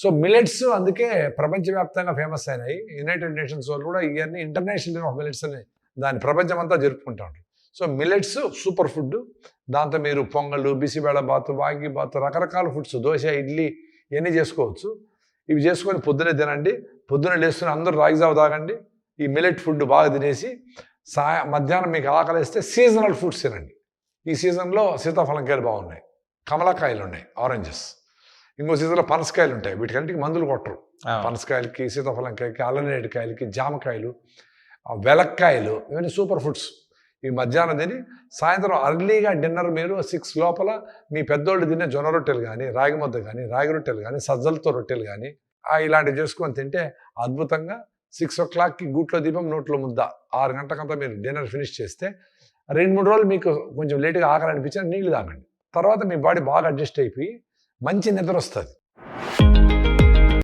So millets అందుకే ప్రపంచవ్యాప్తంగా famous అయినాయి. యునైటెడ్ నేషన్స్ వాళ్ళు కూడా ఇవన్నీ ఇంటర్నేషనల్ డే ఆఫ్ మిలెట్స్ అని దాని ప్రపంచమంతా జరుపుకుంటా ఉంటారు. So millets super food. దాంతో మీరు పొంగళ్ళు, బిసిబేళ బాతు, వాంగి బాతు, రకరకాల ఫుడ్స్, దోశ, ఇడ్లీ ఇవన్నీ చేసుకోవచ్చు. ఇవి చేసుకొని పొద్దునే తినండి. పొద్దున లేస్తున్న అందరూ రాగి జావ తాగండి. ఈ మిలెట్ ఫుడ్ బాగా తినేసి మధ్యాహ్నం మీకు ఆకలిస్తే సీజనల్ ఫ్రూట్స్ తినండి. ఈ సీజన్లో సీతాఫలంకాయలు బాగున్నాయి, కమలకాయలు ఉన్నాయి, ఆరెంజెస్. ఇంకో సీజన్లో పనసకాయలు ఉంటాయి. వీటికంటికి మందులు కొట్టరు. పనసకాయలకి, సీతాఫలంకాయలకి, అల్లనేటికాయలకి, జామకాయలు, వెలక్కాయలు, ఇవన్నీ సూపర్ ఫుడ్స్. ఈ మధ్యాహ్నం తిని సాయంత్రం అర్లీగా డిన్నర్ మీరు 6 లోపల మీ పెద్దోళ్ళు తినే జొన్న రొట్టెలు కానీ, రాగి ముద్ద కానీ, రాగి రొట్టెలు కానీ, సజ్జలతో రొట్టెలు కానీ ఇలాంటివి చేసుకొని తింటే అద్భుతంగా 6 o'clockకి గూట్లో దీపం నోట్లో ముద్ద, 6 గంటలకంతా మీరు డిన్నర్ ఫినిష్ చేస్తే 2-3 రోజులు మీకు కొంచెం లేటుగా ఆకలి అనిపించిన నీళ్ళు తాగండి. తర్వాత మీ బాడీ బాగా అడ్జస్ట్ అయిపోయి మంచి నిద్ర వస్తుంది.